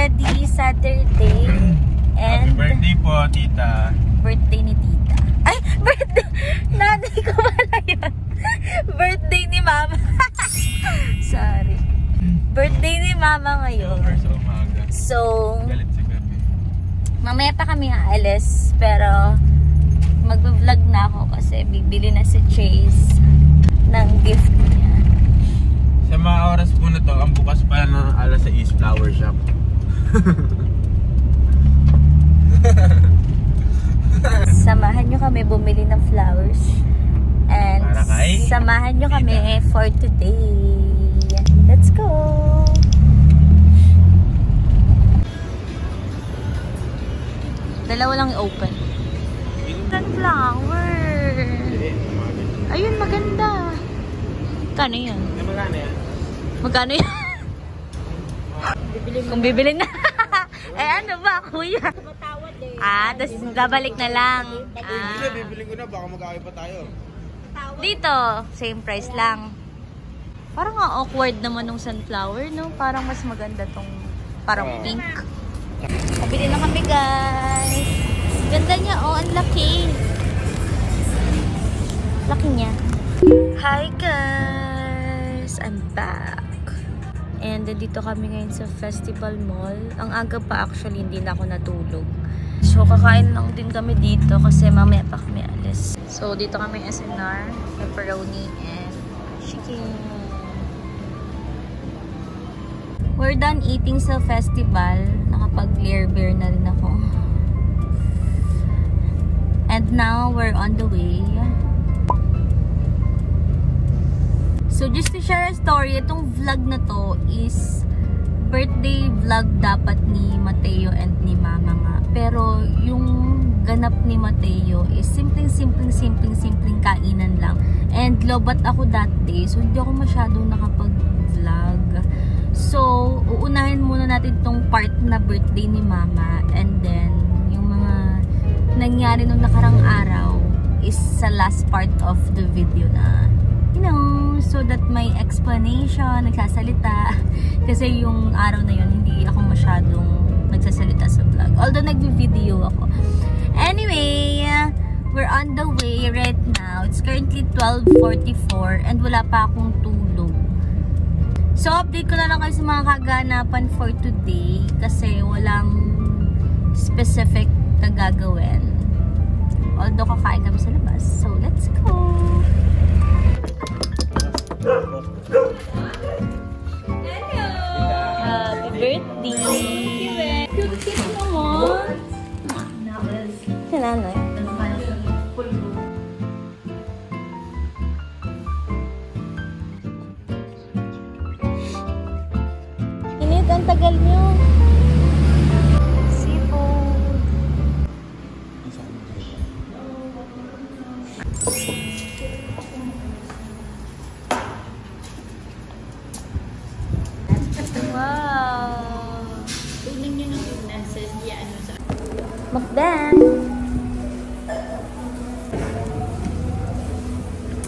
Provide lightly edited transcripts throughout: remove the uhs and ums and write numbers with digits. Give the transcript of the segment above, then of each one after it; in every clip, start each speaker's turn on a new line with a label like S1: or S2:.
S1: already Saturday. And
S2: happy birthday po, tita.
S1: Birthday ni tita. Ay, birthday! Nanay ko pala yun. Birthday ni mama. Sorry. Birthday ni mama ngayon.
S2: Sa umaga.
S1: So,
S2: Galit sa gabi.
S1: mamaya pa kami aalis. Pero, mag-vlog na ako kasi bibili na si Chase ng gift niya.
S2: Sa mga oras po na to, ang bukas pa ng alas 6 flower shop.
S1: Samahan nyo kami bumili ng flowers. And samahan nyo kami for today. Let's go! Dalawa lang i-open. Sunflower! Ayun, maganda. Magkano yun?
S2: Magkano yan?
S1: Magkano yun? Kung bibili na. Eh ano ba, kuya? Tapos babalik na lang.
S2: Hindi, bibili ko na. Baka mag-away pa tayo.
S1: Dito, same price lang. Parang awkward naman ng sunflower, no? Parang mas maganda tong parang pink. Pabili na kami, guys. Ganda niya, oh. Ang laki. Laki niya. Hi, guys! I'm back. And dito kami ngayon sa Festival Mall. Ang aga pa actually, hindi na ako natulog. So, kakain lang din kami dito kasi mamaya pa kami alis. So, dito kami SNR, pepperoni, and chicken. We're done eating sa festival. Nakapag-clear beer na rin ako. And now, we're on the way. So, just to share a story, itong vlog na to is birthday vlog dapat ni Mateo and ni Mama nga. Pero, yung ganap ni Mateo is simpleng kainan lang. And lobat ako that day, so hindi ako masyadong nakapag-vlog. So, uunahin muna natin tong part na birthday ni Mama. And then, yung mga nangyari nung nakarang araw is sa last part of the video na, you know, so that may explanation, nagsasalita. Kasi yung araw na yun, hindi ako masyadong nagsasalita sa vlog. Although nag-video ako. Anyway, we're on the way right now. It's currently 12:44 and wala pa akong tulog. So, update ko na lang kayo sa mga kaganapan for today kasi walang specific na gagawin. Although kakain kami sa labas. So, let's go! Happy birthday! Cute naman! Si nanay. Init, ang tagal nyo. Seafood. Wow!
S3: Tignan nyo ng nasa ano sa...
S1: Mukbang!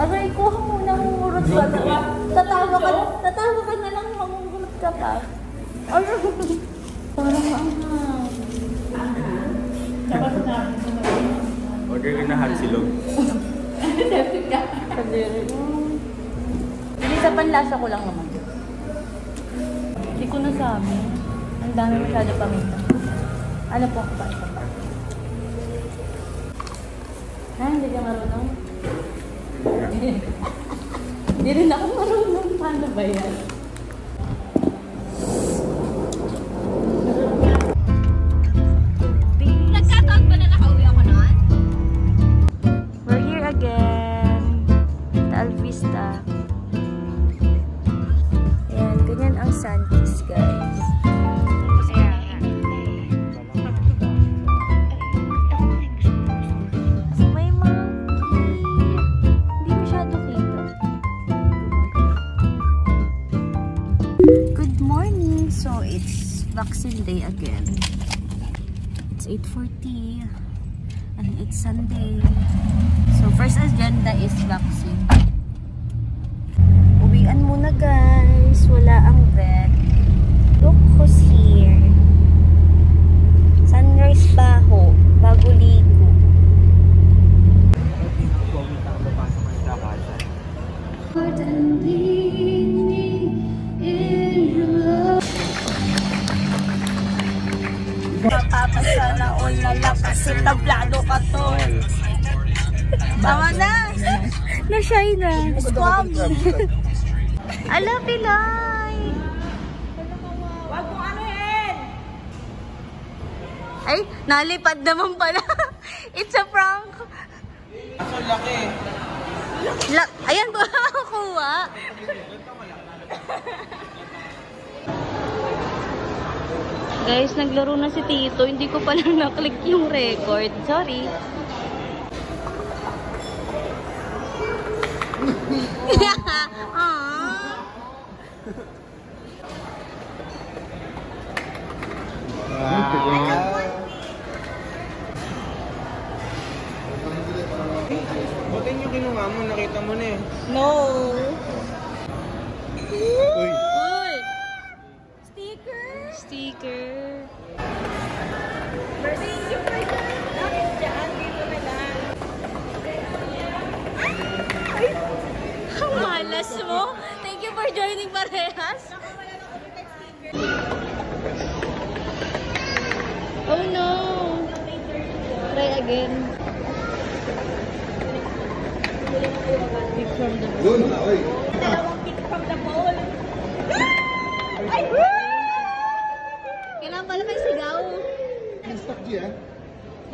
S1: Aray, kuha muna mumurot ka na. Tatawa ka na lang, mamumurot ka pa. Aray! Parang maanghang.
S3: Dapat na.
S2: Order ka na hot silog.
S3: Dapat ka.
S1: Kadiri. Hindi sa panlasa ko lang naman. Hindi ko nasabi. Ang dami masyado paminta. Ano po ako pa? Ha? Hindi ka marunong? Hindi rin ako marunong. Paano ba yan?
S3: Nagkataon ba na nakauwi ako noon?
S1: We're here again. Alvista. Ayan, ganyan ang Santis, guys. May monkey. Hindi masyado kita. Good morning. So, it's vaccine day again. It's 8:40. And it's Sunday. So, first agenda is vaccine. Uwian muna, guys. Wala ang vet. Look who's here. Mars baho, bago ligo. Mapapasana all na lang kasi tablado ka to. Tama na! Na-shy na. Squam! Ala, Pilay! Wag mo anuhin! Ay, nalipad naman pala. It's a prank.
S2: Ang laki.
S1: Ayan ba kuha? Guys, naglaro na si Tito. Hindi ko pala na-click yung record. Sorry.
S2: Buti yung kinuha mo, nakita mo na eh.
S1: No.
S2: Uy.
S1: Uy. Sticker.
S3: Thank you for that. Bakit dyan? Dito na lang.
S1: Ang malas mo. Thank you for joining parehas. Oh no. Try again. Pick from the bowl.
S3: Dalawang pick from the bowl. Ay!
S1: Kailangan pala may sigaw.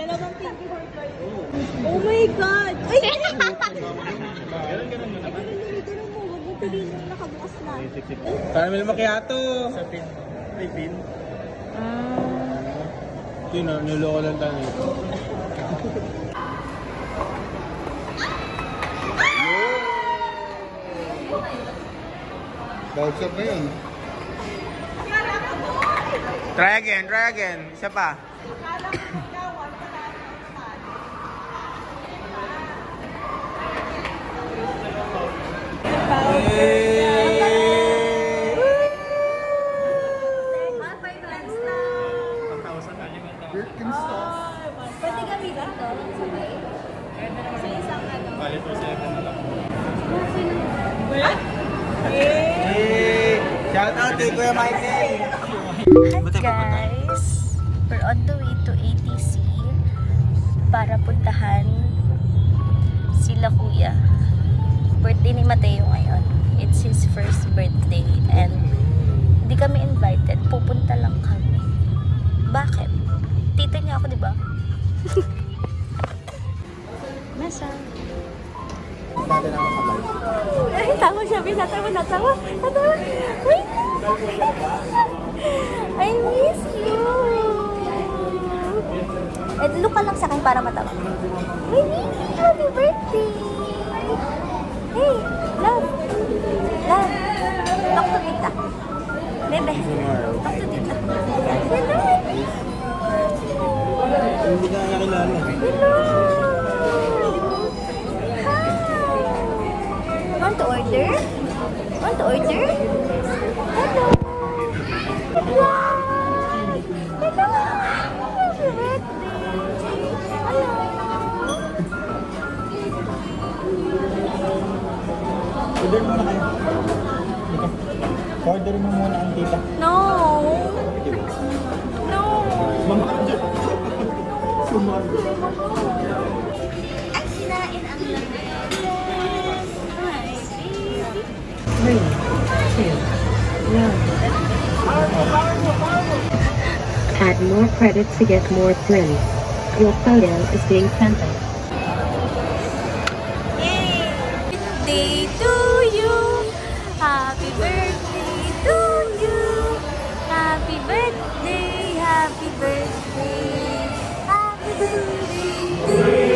S3: Dalawang pick for
S1: Oh my God! Ay!
S3: Ganun mo. Huwag mo piliin yung nakabukas na.
S2: Caramel macchiato. Sa pin. May pin. Yun o, niloko lang tayo.
S4: Bounce up na yun.
S2: Try again. Isa pa.
S3: Pwede gamitin to? Sabay? Sa isang ano?
S2: Bali po sa na lang. Shout out kay Kuya Michael.
S1: Hi guys! We're on the way to ATC para puntahan sila kuya. Birthday ni Mateo ngayon. It's his first birthday and hindi kami invited. Pupunta lang kami. Bakit? Tita niya ako, di ba? Nasa? Ay, tawa siya. Natawa. Wait! I miss you! Eh, look ka lang sa akin para matawa. Ay, happy birthday! Hey, love! Talk to tita. Bebe, talk to tita. Hello!
S2: Hindi ka nakilala.
S1: Hello! Hi! Want to order? Hello! Wow! Hello! Happy birthday! Hello!
S4: Order muna kayo. Order mo muna ang tita.
S1: No!
S4: Mama, sumagot.
S1: Ay, sinain ang lamig. Hi, baby.
S5: Add more credits to get more thrills. Your photo is being sent out.
S1: Yay! Birthday to you. Happy birthday to you. Happy birthday. Happy birthday. Happy birthday to you.